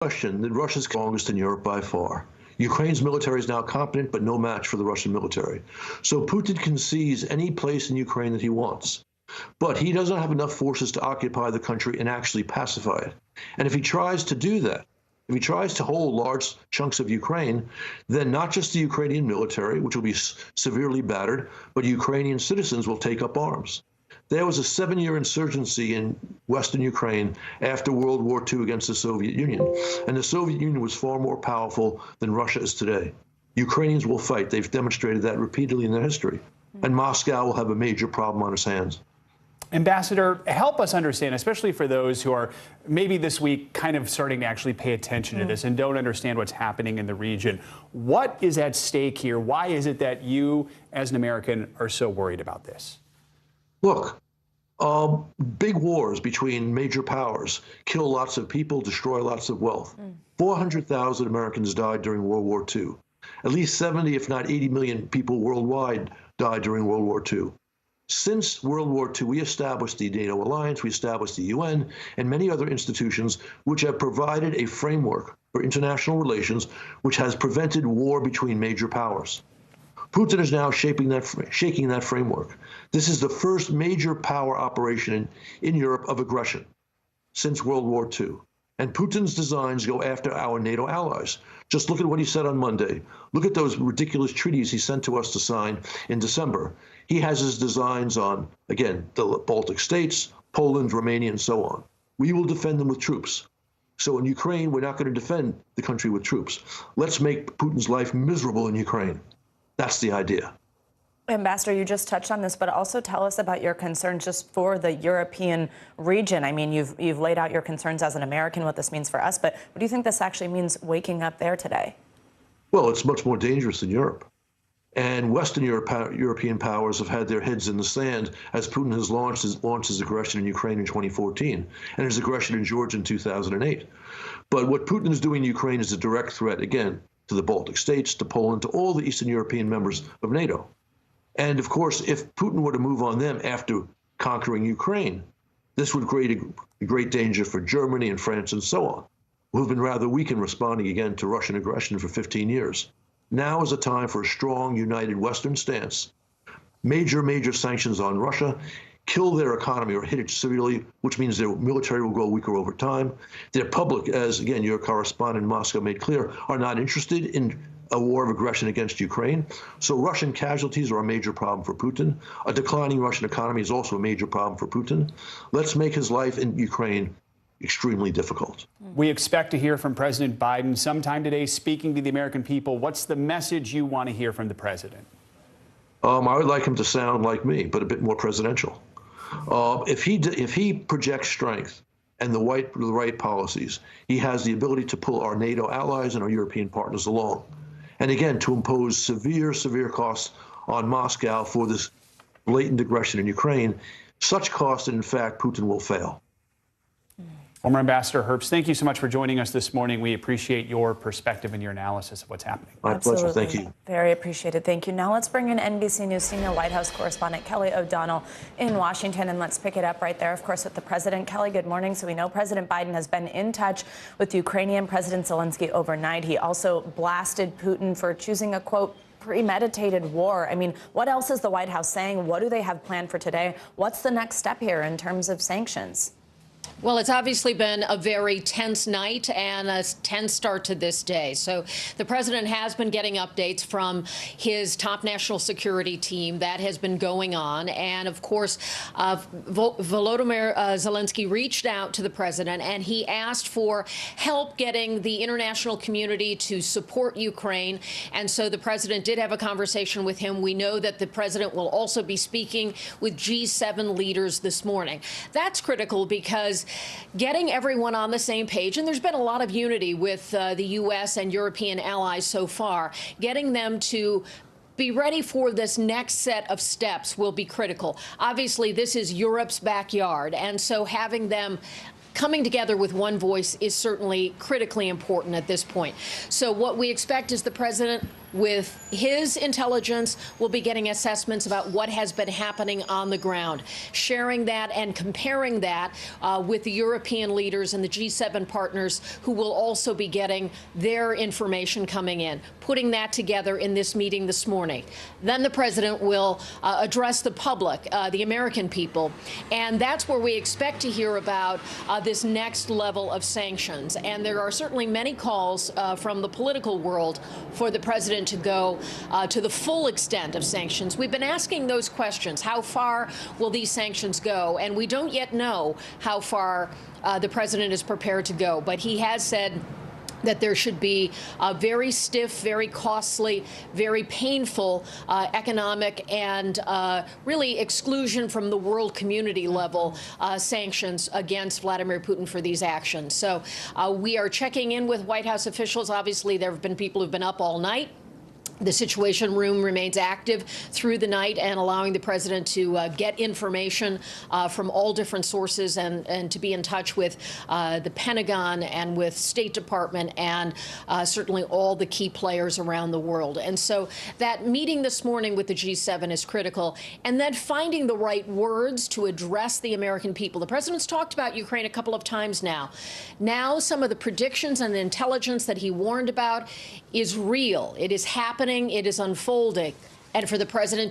question that Russia's strongest in Europe by far. Ukraine's military is now competent, but no match for the Russian military. So Putin can seize any place in Ukraine that he wants. But he doesn't have enough forces to occupy the country and actually pacify it. And if he tries to do that, if he tries to hold large chunks of Ukraine, then not just the Ukrainian military, which will be severely battered, but Ukrainian citizens will take up arms. There was a 7-year insurgency in Western Ukraine after World War II against the Soviet Union. And the Soviet Union was far more powerful than Russia is today. Ukrainians will fight. They've demonstrated that repeatedly in their history. And Moscow will have a major problem on its hands. Ambassador, help us understand, especially for those who are maybe this week kind of starting to actually pay attention to this and don't understand what's happening in the region. What is at stake here? Why is it that you, as an American, are so worried about this? Look, big wars between major powers kill lots of people, destroy lots of wealth. 400,000 Americans died during World War II. At least 70, if not 80 million people worldwide died during World War II. Since World War II, we established the NATO alliance, we established the UN, and many other institutions which have provided a framework for international relations which has prevented war between major powers. Putin is now shaking that framework. This is the first major power operation in Europe of aggression since World War II. And Putin's designs go after our NATO allies. Just look at what he said on Monday. Look at those ridiculous treaties he sent to us to sign in December. He has his designs on, again, the Baltic states, Poland, Romania, and so on. We will defend them with troops. So in Ukraine, we're not going to defend the country with troops. Let's make Putin's life miserable in Ukraine. That's the idea. Ambassador, you just touched on this, but also tell us about your concerns just for the European region. I mean, you've laid out your concerns as an American, what this means for us, but what do you think this actually means waking up there today? Well, it's much more dangerous than Europe. And Western European powers have had their heads in the sand as Putin has launched his aggression in Ukraine in 2014 and his aggression in Georgia in 2008. But what Putin is doing in Ukraine is a direct threat, again, to the Baltic states, to Poland, to all the Eastern European members of NATO. And of course, if Putin were to move on them after conquering Ukraine, this would create a great danger for Germany and France and so on, who have been rather weak in responding again to Russian aggression for 15 years. Now is a time for a strong, united Western stance. Major sanctions on Russia, kill their economy or hit it severely, which means their military will grow weaker over time. Their public, as again your correspondent in Moscow made clear, are not interested in a war of aggression against Ukraine. So Russian casualties are a major problem for Putin. A declining Russian economy is also a major problem for Putin. Let's make his life in Ukraine extremely difficult. We expect to hear from President Biden sometime today speaking to the American people. What's the message you want to hear from the president? I would like him to sound like me, but a bit more presidential. If he projects strength and the right policies, he has the ability to pull our NATO allies and our European partners along. And again, to impose severe costs on Moscow for this blatant aggression in Ukraine, such costs that, in fact, Putin will fail. Former Ambassador Herbst, thank you so much for joining us this morning. We appreciate your perspective and your analysis of what's happening. My pleasure. Thank you. Very appreciated. Thank you. Now let's bring in NBC News senior White House correspondent Kelly O'Donnell in Washington, and let's pick it up right there, of course, with the president. Kelly, good morning. So we know President Biden has been in touch with Ukrainian President Zelensky overnight. He also blasted Putin for choosing a, quote, premeditated war. I mean, what else is the White House saying? What do they have planned for today? What's the next step here in terms of sanctions? Well, it's obviously been a very tense night and a tense start to this day. So the president has been getting updates from his top national security team. That has been going on. And of course, Volodymyr Zelensky reached out to the president and he asked for help getting the international community to support Ukraine. And so the president did have a conversation with him. We know that the president will also be speaking with G7 leaders this morning. That's critical because getting everyone on the same page, and there's been a lot of unity with the U.S. and European allies so far, getting them to be ready for this next set of steps will be critical. Obviously, this is Europe's backyard, and so having them coming together with one voice is certainly critically important at this point. So what we expect is the president with his intelligence. We'll be getting assessments about what has been happening on the ground, sharing that and comparing that with the European leaders and the G7 partners, who will also be getting their information coming in, putting that together in this meeting this morning. Then the president will address the public, the American people, and that's where we expect to hear about this next level of sanctions. And there are certainly many calls from the political world for the president to go to the full extent of sanctions. We've been asking those questions. How far will these sanctions go? And we don't yet know how far the president is prepared to go. But he has said that there should be very stiff, very costly, very painful economic and really exclusion from the world community level sanctions against Vladimir Putin for these actions. So we are checking in with White House officials. Obviously, there have been people who've been up all night. The Situation Room remains active through the night and allowing the president to get information from all different sources and to be in touch with the Pentagon and with State Department and certainly all the key players around the world. And so that meeting this morning with the G7 is critical. And then finding the right words to address the American people. The president's talked about Ukraine a couple of times now. Now some of the predictions and the intelligence that he warned about is real. It is happening. It is unfolding. And for the president